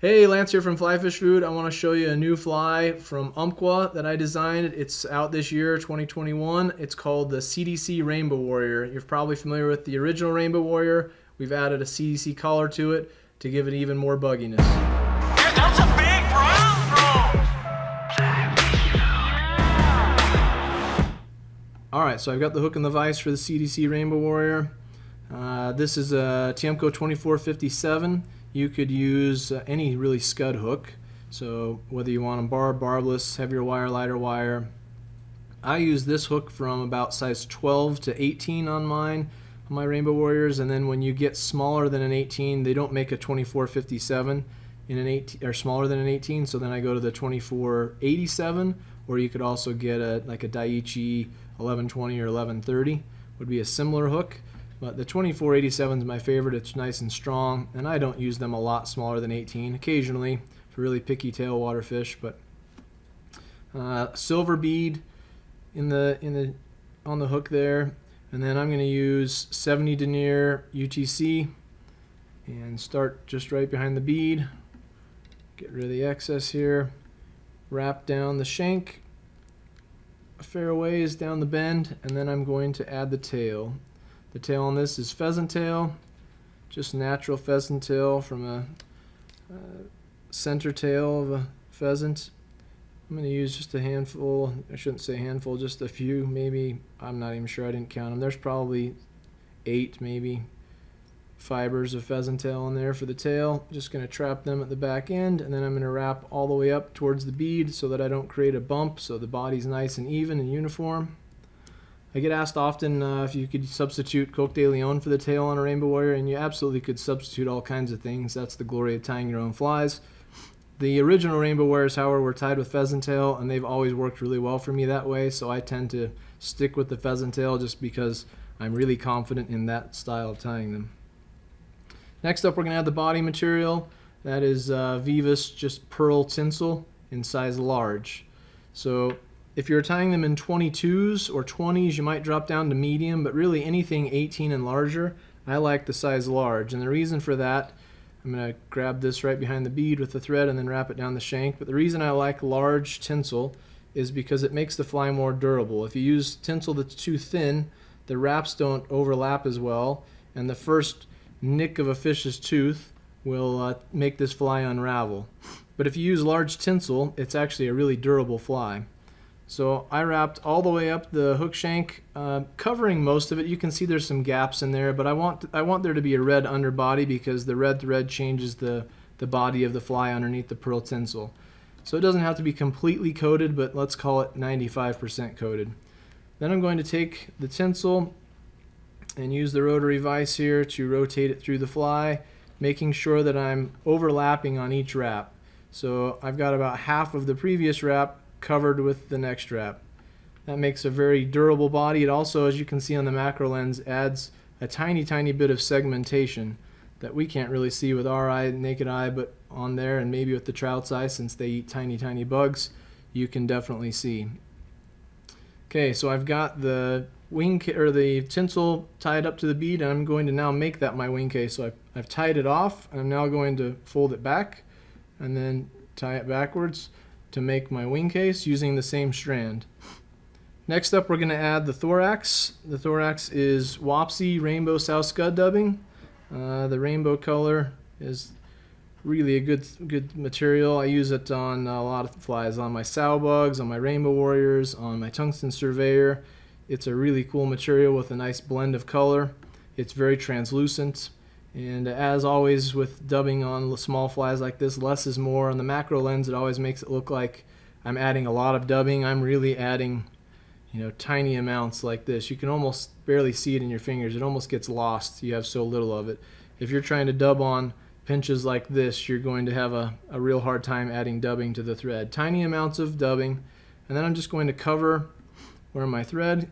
Hey, Lance here from Fly Fish Food. I want to show you a new fly from Umpqua that I designed. It's out this year, 2021. It's called the Cdc Rainbow Warrior. You're probably familiar with the original Rainbow Warrior. We've added a Cdc collar to it to give it even more bugginess. Yeah, that's a big brown. Alright, so I've got the hook and the vise for the Cdc Rainbow Warrior. This is a Tiemco 2457. You could use any really scud hook, so whether you want them barb, barbless, heavier wire, lighter wire. I use this hook from about size 12 to 18 on my Rainbow Warriors, and then when you get smaller than an 18, they don't make a 2457 in an 18 or smaller than an 18, so then I go to the 2487, or you could also get a Daiichi 1120 or 1130 would be a similar hook. But the 2487 is my favorite. It's nice and strong, and I don't use them a lot smaller than 18. Occasionally for really picky tailwater fish, but silver bead on the hook there, and then I'm going to use 70 denier UTC and start just right behind the bead. Get rid of the excess here. Wrap down the shank a fair ways down the bend, and then I'm going to add the tail. The tail on this is pheasant tail, just natural pheasant tail from a center tail of a pheasant. I'm going to use just a handful, I shouldn't say handful, just a few, maybe, I'm not even sure, I didn't count them. There's probably 8 maybe fibers of pheasant tail in there for the tail. Just going to trap them at the back end, and then I'm going to wrap all the way up towards the bead so that I don't create a bump, so the body's nice and even and uniform. I get asked often if you could substitute Coq de Leon for the tail on a Rainbow Warrior, and you absolutely could substitute all kinds of things. That's the glory of tying your own flies. The original Rainbow Warriors, however, were tied with pheasant tail, and they've always worked really well for me that way, so I tend to stick with the pheasant tail just because I'm really confident in that style of tying them. Next up, we're going to add the body material. That is Vivus, just pearl tinsel in size large. So if you're tying them in 22s or 20s, you might drop down to medium, but really anything 18 and larger, I like the size large. And the reason for that, I'm going to grab this right behind the bead with the thread and then wrap it down the shank. But the reason I like large tinsel is because it makes the fly more durable. If you use tinsel that's too thin, the wraps don't overlap as well, and the first nick of a fish's tooth will make this fly unravel. But if you use large tinsel, it's actually a really durable fly. So I wrapped all the way up the hook shank, covering most of it. You can see there's some gaps in there, but I want there to be a red underbody because the red thread changes the body of the fly underneath the pearl tinsel. So it doesn't have to be completely coated, but let's call it 95% coated. Then I'm going to take the tinsel and use the rotary vise here to rotate it through the fly, making sure that I'm overlapping on each wrap. So I've got about half of the previous wrap covered with the next wrap. That makes a very durable body. It also, as you can see on the macro lens, adds a tiny bit of segmentation that we can't really see with our eye, naked eye, but on there and maybe with the trout's eye, since they eat tiny bugs, you can definitely see. Okay, so I've got the the tinsel tied up to the bead, and I'm going to now make that my wing case. So I've tied it off, and I'm now going to fold it back and then tie it backwards to make my wing case using the same strand. Next up, we're going to add the thorax. The thorax is Wapsi Rainbow South Scud dubbing. The rainbow color is really a good material. I use it on a lot of flies, on my sow bugs, on my Rainbow Warriors, on my tungsten surveyor. It's a really cool material with a nice blend of color. It's very translucent. And as always with dubbing on small flies like this, less is more. On the macro lens, it always makes it look like I'm adding a lot of dubbing. I'm really adding, tiny amounts like this. You can almost barely see it in your fingers. It almost gets lost. You have so little of it. If you're trying to dub on pinches like this, you're going to have a real hard time adding dubbing to the thread. Tiny amounts of dubbing, and then I'm just going to cover where my thread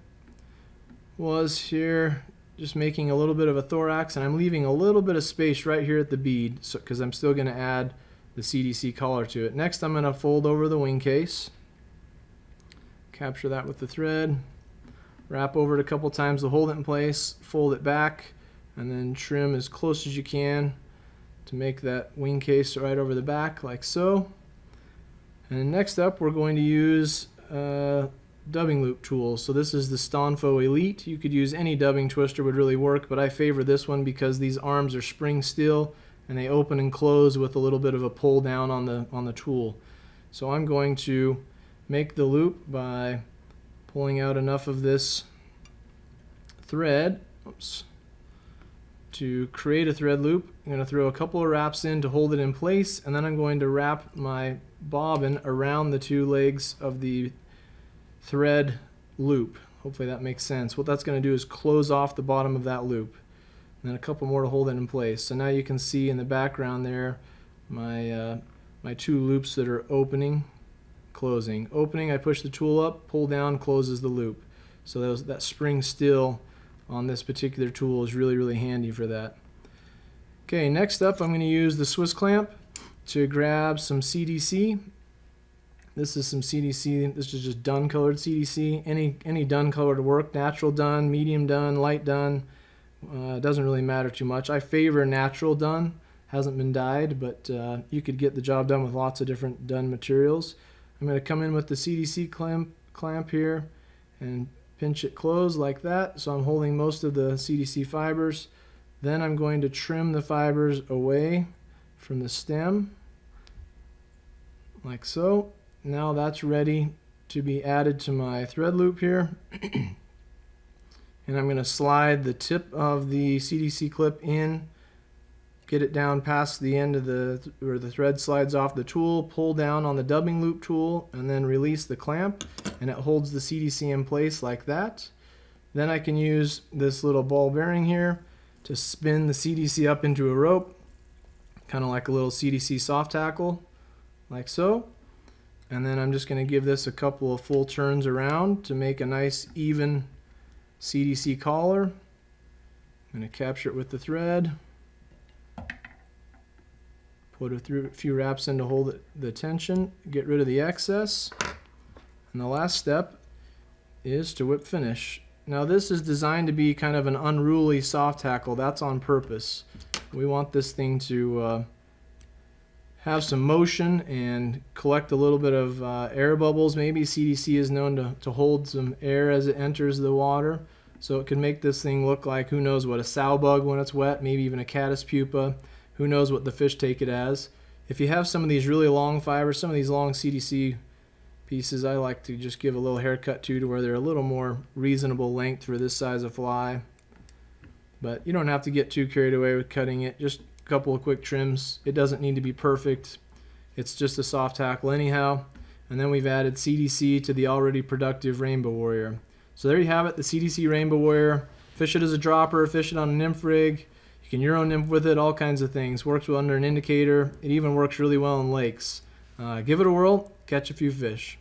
was here, just making a little bit of a thorax, and I'm leaving a little bit of space right here at the bead because I'm still going to add the CDC collar to it. Next, I'm going to fold over the wing case, capture that with the thread, wrap over it a couple times to hold it in place, fold it back, and then trim as close as you can to make that wing case right over the back like so. And next up we're going to use dubbing loop tool. So this is the Stonfo Elite. You could use any dubbing twister, would really work, but I favor this one because these arms are spring steel and they open and close with a little bit of a pull down on the tool. So I'm going to make the loop by pulling out enough of this thread to create a thread loop. I'm going to throw a couple of wraps in to hold it in place, and then I'm going to wrap my bobbin around the two legs of the thread loop. Hopefully that makes sense. What that's going to do is close off the bottom of that loop, and then a couple more to hold it in place. So now you can see in the background there my my two loops that are opening, closing. Opening, I push the tool up, pull down, closes the loop. So that spring steel on this particular tool is really, really handy for that. Okay, next up I'm going to use the Swiss clamp to grab some CDC. This is some CDC. This is just dun colored CDC. Any dun color to work. Natural dun, medium dun, light dun. Doesn't really matter too much. I favor natural dun. Hasn't been dyed, but you could get the job done with lots of different dun materials. I'm going to come in with the CDC clamp here and pinch it closed like that. So I'm holding most of the CDC fibers. Then I'm going to trim the fibers away from the stem like so. Now that's ready to be added to my thread loop here. And I'm going to slide the tip of the CDC clip in, get it down past the end of where the thread slides off the tool, pull down on the dubbing loop tool, and then release the clamp, and it holds the CDC in place like that. Then I can use this little ball bearing here to spin the CDC up into a rope, kind of like a little CDC soft tackle, like so. And then I'm just going to give this a couple of full turns around to make a nice even CDC collar. I'm going to capture it with the thread. Put a few wraps in to hold the tension, get rid of the excess. And the last step is to whip finish. Now this is designed to be kind of an unruly soft tackle. That's on purpose. We want this thing to have some motion and collect a little bit of air bubbles. Maybe CDC is known to hold some air as it enters the water. So it can make this thing look like, who knows what, a sow bug when it's wet, maybe even a caddis pupa. Who knows what the fish take it as. If you have some of these really long fibers, some of these long CDC pieces, I like to just give a little haircut to where they're a little more reasonable length for this size of fly. But you don't have to get too carried away with cutting it. Just a couple of quick trims. It doesn't need to be perfect. It's just a soft tackle anyhow. And then we've added CDC to the already productive Rainbow Warrior. So there you have it, the CDC Rainbow Warrior. Fish it as a dropper, fish it on a nymph rig. You can Euro nymph with it, all kinds of things. Works well under an indicator. It even works really well in lakes. Give it a whirl, catch a few fish.